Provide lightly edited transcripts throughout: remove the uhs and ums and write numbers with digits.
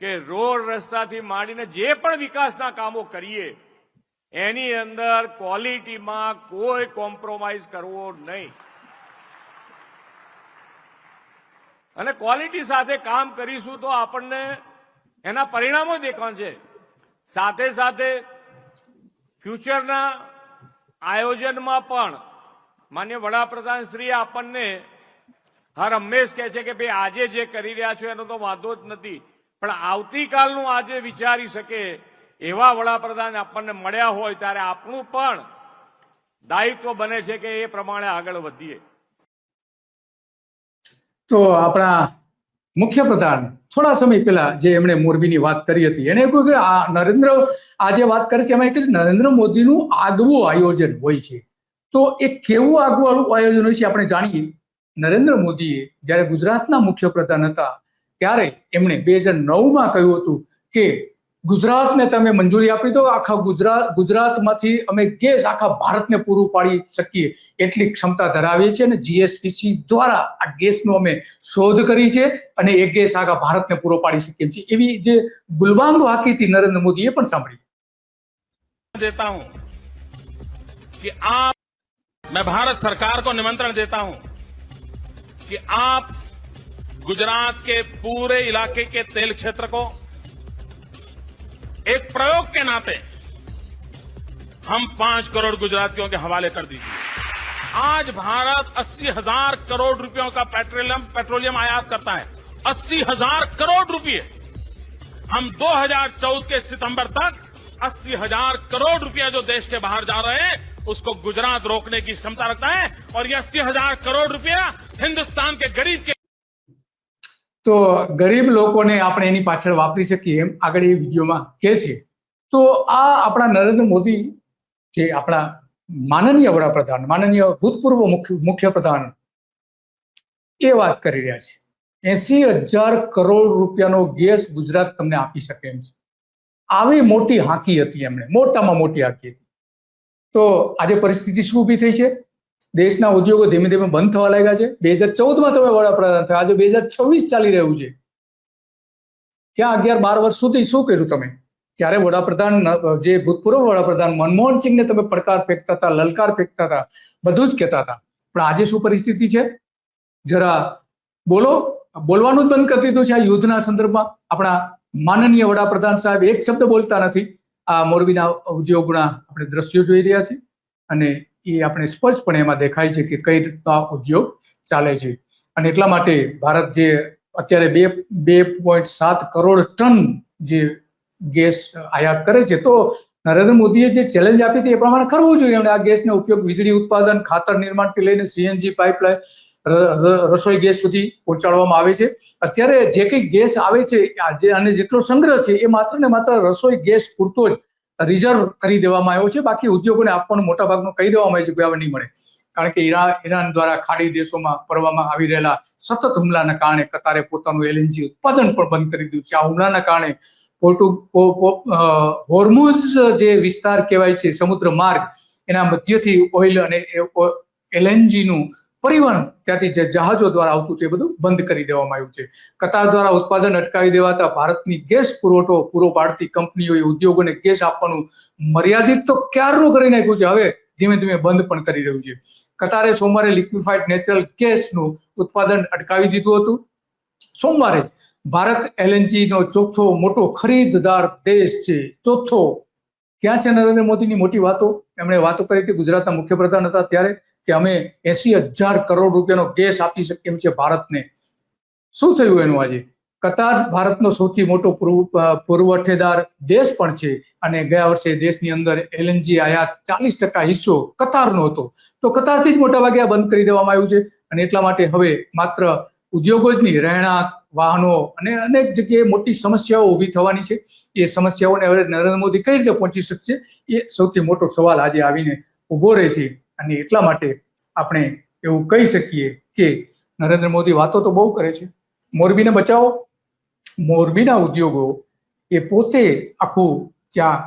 કે રોડ રસ્તાથી માંડીને જે પણ વિકાસના કામો કરીએ એની અંદર ક્વોલિટીમાં કોઈ કોમ્પ્રોમાઇઝ કરવો નહીં અને ક્વોલિટી સાથે કામ કરીશું તો આપણને એના પરિણામો દેખાશે. સાથે સાથે ફ્યુચરના આયોજનમાં પણ માન્ય વડાપ્રધાન શ્રી આપણને હર હંમેશ કહે છે કે ભાઈ આજે જે કરી રહ્યા છો એનો તો વાંધો જ નથી, પણ આવતીકાલનું આજે વિચારી શકે એવા વડાપ્રધાન આપણને મળ્યા હોય ત્યારે આપણું પણ દાયિત્વ બને છે કે એ પ્રમાણે આગળ વધીએ. તો આપણા મુખ્યપ્રધાન થોડા સમય પહેલા જે એમણે મોરબીની વાત કરી હતી એને કહ્યું કે નરેન્દ્ર આજે વાત કરે છે એમાં કહ્યું નરેન્દ્ર મોદીનું આગવું આયોજન હોય છે. તો એ કેવું આગવું આયોજન હોય છે આપણે જાણીએ. નરેન્દ્ર મોદીએ જ્યારે ગુજરાતના મુખ્યપ્રધાન હતા ત્યારે એમણે 2009માં કહ્યું હતું કે ગુજરાતને તમે મંજૂરી આપી દો, આખા ગુજરાતમાંથી અમે ગેસ આખા ભારતને પૂરું પાડી શકીએ એટલી ક્ષમતા ધરાવીએ છીએ અને જીએસપીસી દ્વારા આ ગેસનો અમે શોધ કરી છે અને એ ગેસ આખા ભારતને પૂરો પાડી શકીએ છીએ. એવી જે ગુલબાંગો હાકી હતી નરેન્દ્ર મોદીએ પણ સાંભળી. देता हूं कि आप मैं भारत सरकार को निमंत्रण देता हूं कि आप गुजरात के पूरे इलाके के तेल क्षेत्र को एक प्रयोग के नाते हम 5 करोड़ गुजरातियों के हवाले कर दीजिए. आज भारत 80,000 करोड़ रुपयों का पेट्रोलियम आयात करता है. 80,000 करोड़ रुपए. हम 2014 के सितंबर तक 80,000 करोड़ रुपया जो देश के बाहर जा रहे हैं उसको गुजरात रोकने की क्षमता रखता है और ये 80,000 करोड़ रुपया हिंदुस्तान के गरीब के તો ગરીબ લોકોને આપણે એની પાછળ વાપરી શકીએ એમ આગળ એ વિડીયોમાં કહે છે. તો આ આપણા નરેન્દ્ર મોદી જે આપણા માનનીય વડાપ્રધાન, માનનીય ભૂતપૂર્વ મુખ્યપ્રધાન એ વાત કરી રહ્યા છે. 80,000 કરોડ રૂપિયાનો ગેસ ગુજરાત તમને આપી શકે એમ છે. આવી મોટી હાંકી હતી એમણે, મોટામાં મોટી હાંકી હતી. તો આજે પરિસ્થિતિ શું ઊભી થઈ છે? દેશના ઉદ્યોગો ધીમે ધીમે બંધ થવા લાગ્યા છે. 2014માં તમે વડાપ્રધાન થયા, આજે 2026 ચાલી રહ્યું છે. ક્યાં 11-12 વર્ષ સુધી શું કર્યું તમે? ત્યારે વડાપ્રધાન જે ભૂતપૂર્વ વડાપ્રધાન મનમોહન સિંહને તમે પડકાર ફેંકતા હતા, લલકાર ફેંકતા હતા, બધું જ કહેતા હતા. પણ આજે શું પરિસ્થિતિ છે? જરા બોલો. બોલવાનું જ બંધ કરી દીધું છે. આ યુદ્ધના સંદર્ભમાં આપણા માનનીય વડાપ્રધાન સાહેબ એક શબ્દ બોલતા નથી. આ મોરબીના ઉદ્યોગના આપણે દ્રશ્યો જોઈ રહ્યા છીએ અને એ આપણે સ્પષ્ટપણે એમાં દેખાય છે કે કઈ રીતના ઉદ્યોગ ચાલે છે. અને એટલા માટે ભારત જે અત્યારે 2.7 કરોડ ટન જે ગેસ આયાત કરે છે, તો નરેન્દ્ર મોદીએ જે ચેલેન્જ આપી હતી એ પ્રમાણે કરવું જોઈએ. એમણે આ ગેસનો ઉપયોગ વીજળી ઉત્પાદન, ખાતર નિર્માણથી લઈને સીએનજી પાઇપલાઇન, રસોઈ ગેસ સુધી પહોંચાડવામાં આવે છે. અત્યારે જે કંઈ ગેસ આવે છે અને જેટલો સંગ્રહ છે એ માત્ર ને માત્ર રસોઈ ગેસ પૂરતો જ રિઝર્વ કરી દેવામાં આવ્યો છે. બાકી ઉદ્યોગોને આપવાનું મોટા ભાગનું કહી દેવામાં આવ્યું છે કે હવે નહીં મળે. કારણ કે ઈરાન દ્વારા ખાડી દેશોમાં કરવામાં આવી રહેલા સતત હુમલાના કારણે કતારે પોતાનું એલએનજી ઉત્પાદન પણ બંધ કરી દીધું છે. આ હુમલાના કારણે હોર્મુઝ જે વિસ્તાર કહેવાય છે, સમુદ્ર માર્ગ, એના મધ્યથી ઓઇલ અને એલએનજીનું પરિવહન ત્યાંથી જે જહાજો દ્વારા આવતું તે બધું બંધ કરી દેવામાં આવ્યું છે. કતાર દ્વારા ઉત્પાદન અટકાવી દેવાતા ભારતની ગેસ પુરવઠો પૂરો પાડતી કંપનીઓએ ઉદ્યોગોને ગેસ આપવાનું મર્યાદિત તો ક્યારનું કરી નાખ્યું છે, હવે ધીમે ધીમે બંધ પણ કરી રહ્યું છે. કતારે સોમવારે લિક્વિફાઈડ નેચરલ ગેસનું ઉત્પાદન અટકાવી દીધું હતું. સોમવારે ભારત એલએનજીનો ચોથો મોટો ખરીદદાર દેશ છે. ચોથો. ક્યાં છે નરેન્દ્ર મોદીની મોટી વાતો? એમણે વાતો કરી હતી ગુજરાતના મુખ્યપ્રધાન હતા ત્યારે કે અમે 80,000 કરોડ રૂપિયાનો ગેસ આપી શકીએ એમ છે ભારતને. શું થયું એનું આજે? કતાર ભારતનો સૌથી મોટો પુરવઠેદાર દેશ પણ છે અને ગયા વર્ષે દેશની અંદર એલએનજી આયાત 40% હિસ્સો કતારનો હતો. તો કતારથી જ મોટા ભાગે આ બંધ કરી દેવામાં આવ્યું છે. અને એટલા માટે હવે માત્ર ઉદ્યોગો જ નહીં, રહેણાંક, વાહનો અને અનેક જગ્યાએ મોટી સમસ્યાઓ ઊભી થવાની છે. એ સમસ્યાઓને હવે નરેન્દ્ર મોદી કઈ રીતે પહોંચી શકશે એ સૌથી મોટો સવાલ આજે આવીને ઉભો રહે છે. અને એટલા માટે આપણે એવું કહી શકીએ કે નરેન્દ્ર મોદી વાતો તો બહુ કરે છે. મોરબીને બચાવો. મોરબીના ઉદ્યોગો એ પોતે આખું ત્યાં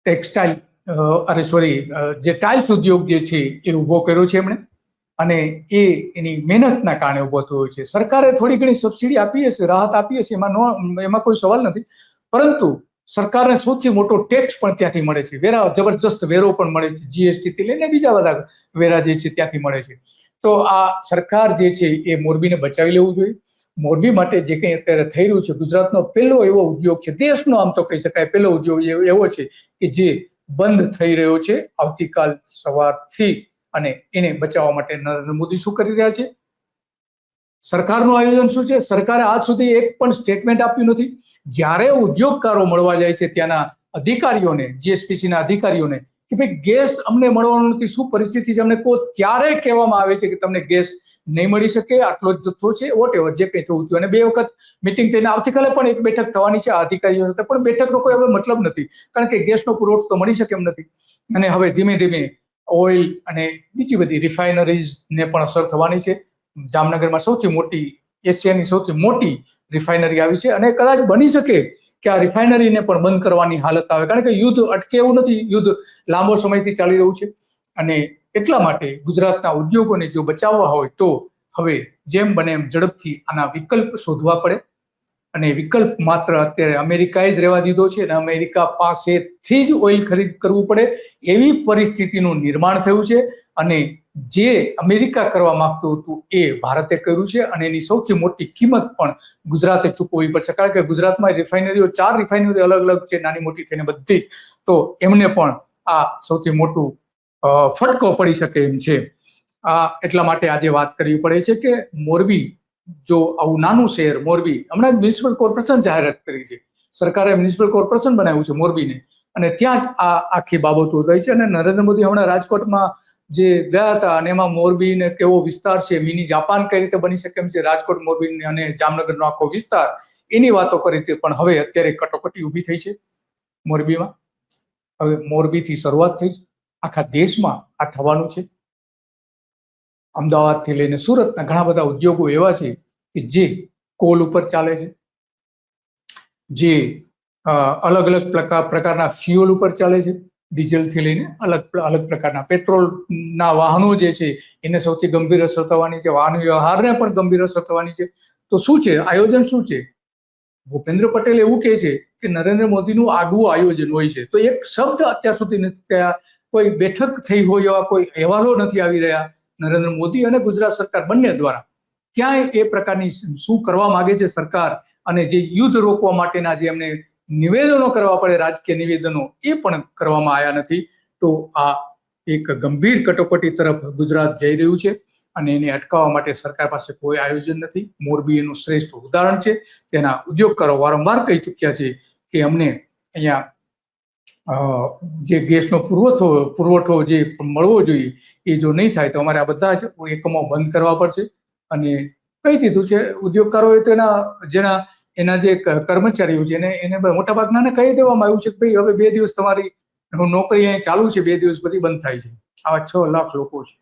ટેક્સટાઇલ જે ટાઇલ્સ ઉદ્યોગ જે છે એ ઉભો કર્યો છે એમણે. અને એની મહેનતના કારણે ઉભો થયો છે. સરકારે થોડી ઘણી સબસિડી આપી હશે, રાહત આપી હશે, એમાં કોઈ સવાલ નથી, પરંતુ સરકારને સૌથી મોટો ટેક્સ પણ ત્યાંથી મળે છે, વેરા જબરજસ્ત વેરો પણ મળે છે, જીએસટી થી લઈને બીજા બધા વેરા જે છે ત્યાંથી મળે છે. તો આ સરકાર જે છે એ મોરબીને બચાવી લેવું જોઈએ. મોરબી માટે જે કંઈ અત્યારે થઈ રહ્યું છે, ગુજરાતનો પહેલો એવો ઉદ્યોગ છે, દેશનો આમ તો કહી શકાય પહેલો ઉદ્યોગ એવો છે કે જે બંધ થઈ રહ્યો છે આવતીકાલ સવારથી, અને એને બચાવવા માટે નરેન્દ્ર મોદી શું કરી રહ્યા છે, સરકારનું આયોજન શું છે? સરકારે આજ સુધી એક પણ સ્ટેટમેન્ટ આપ્યું નથી. જ્યારે ઉદ્યોગકારો મળવા જાય છે ત્યાંના અધિકારીઓને, જીએસપીસી ના અધિકારીઓને, કે ભાઈ ગેસ અમને મળવાનો નથી, શું પરિસ્થિતિ છે અમને કહો, ત્યારે કહેવામાં આવે છે કે તમને ગેસ નહીં મળી શકે, આટલો જ જથ્થો છે, વોટ એવર જે કંઈ થવું થયું. અને 2 વખત મિટિંગ થઈને આવતીકાલે પણ એક બેઠક થવાની છે અધિકારીઓ સાથે, પણ બેઠકનો કોઈ હવે મતલબ નથી, કારણ કે ગેસનો પુરવઠો તો મળી શકે એમ નથી. અને હવે ધીમે ધીમે ઓઇલ અને બીજી બધી રિફાઇનરીઝને પણ અસર થવાની છે. જામનગરમાં સૌથી મોટી, એશિયાની સૌથી મોટી રિફાઇનરી આવી છે, અને કદાચ બની શકે કે આ રિફાઇનરીને પણ બંધ કરવાની હાલત આવે, કારણ કે યુદ્ધ અટકે એવું નથી, યુદ્ધ લાંબો સમયથી ચાલી રહ્યું છે. અને એટલા માટે ગુજરાતના ઉદ્યોગોને જો બચાવવા હોય તો હવે જેમ બને એમ ઝડપથી આના વિકલ્પ શોધવા પડે. અને વિકલ્પ માત્ર અત્યારે અમેરિકાએ જ રહેવા દીધો છે, અને અમેરિકા પાસેથી જ ઓઇલ ખરીદ કરવું પડે એવી પરિસ્થિતિનું નિર્માણ થયું છે. અને જે અમેરિકા કરવા માંગતું હતું એ ભારતે કર્યું છે, અને એની સૌથી મોટી કિંમત પણ ગુજરાતે ચૂકવવી પડશે, કારણ કે ગુજરાતમાં રિફાઇનરીઓ 4 રિફાઇનરી અલગ અલગ છે, નાની મોટી થઈને બધી, તો એમને પણ આ સૌથી મોટું ફટકો પડી શકે એમ છે. એટલા માટે આજે વાત કરવી પડે છે કે મોરબી, જો આવું નાનું શહેર મોરબી, હમણાં જ મ્યુનિસિપલ કોર્પોરેશન જાહેરાત કરી છે, સરકારે મ્યુનિસિપલ કોર્પોરેશન બનાવ્યું છે મોરબીને, અને ત્યાં જ આ આખી બાબતો થઈ છે. અને નરેન્દ્ર મોદી હમણાં રાજકોટમાં જે ગયા હતા, અને એમાં મોરબીને કેવો વિસ્તાર છે, મિની જાપાન કઈ રીતે બની શકે એમ છે, રાજકોટ, મોરબી અને જામનગરનો આખો વિસ્તાર, એની વાતો કરી હતી. પણ હવે અત્યારે કટોકટી ઊભી થઈ છે મોરબીમાં. હવે મોરબીથી શરૂઆત થઈ છે, આખા દેશમાં આ થવાનું છે. અમદાવાદથી લઈને સુરતના ઘણા બધા ઉદ્યોગો એવા છે કે જે કોલ ઉપર ચાલે છે, જે અલગ અલગ પ્રકારના ફ્યુઅલ ઉપર ચાલે છે, ડીઝલથી લઈને અલગ અલગ પ્રકારના પેટ્રોલના વાહનો જે છે એને સૌથી ગંભીર અસર થવાની છે, વાહન વ્યવહારને પણ ગંભીર અસર થવાની છે. તો શું છે આયોજન? શું છે? ભૂપેન્દ્ર પટેલ એવું કહે છે કે નરેન્દ્ર મોદીનું આગવું આયોજન હોય છે, તો એક શબ્દ અત્યાર સુધી નથી થયા, કોઈ બેઠક થઈ હોય એવા કોઈ અહેવાલો નથી આવી રહ્યા નરેન્દ્ર મોદી અને ગુજરાત સરકાર બંને દ્વારા. ક્યાંય એ પ્રકારની શું કરવા માંગે છે સરકાર, અને જે યુદ્ધ રોકવા માટેના જે એમને નિવેદનો કરવા પડે, રાજકીય નિવેદનો, એ પણ કરવામાં આવ્યા નથી. તો આ એક ગંભીર કટોકટી તરફ ગુજરાત જઈ રહ્યું છે, અને એને અટકાવવા માટે સરકાર પાસે કોઈ આયોજન નથી. મોરબી એનું શ્રેષ્ઠ ઉદાહરણ છે. તેના ઉદ્યોગકારો વારંવાર કહી ચૂક્યા છે કે અમને અહીંયા જે ગેસનો પુરવઠો જે મળવો જોઈએ એ જો નહીં થાય તો અમારે આ બધા જ એકમો બંધ કરવા પડશે. અને કહી દીધું છે ઉદ્યોગકારોએ, તો એના જે કર્મચારીઓ છે એને મોટાભાગનાને કહી દેવામાં આવ્યું છે કે ભાઈ હવે 2 દિવસ તમારી નોકરી અહીં ચાલુ છે, 2 દિવસ પછી બંધ થાય છે. આવા 6 લાખ લોકો છે.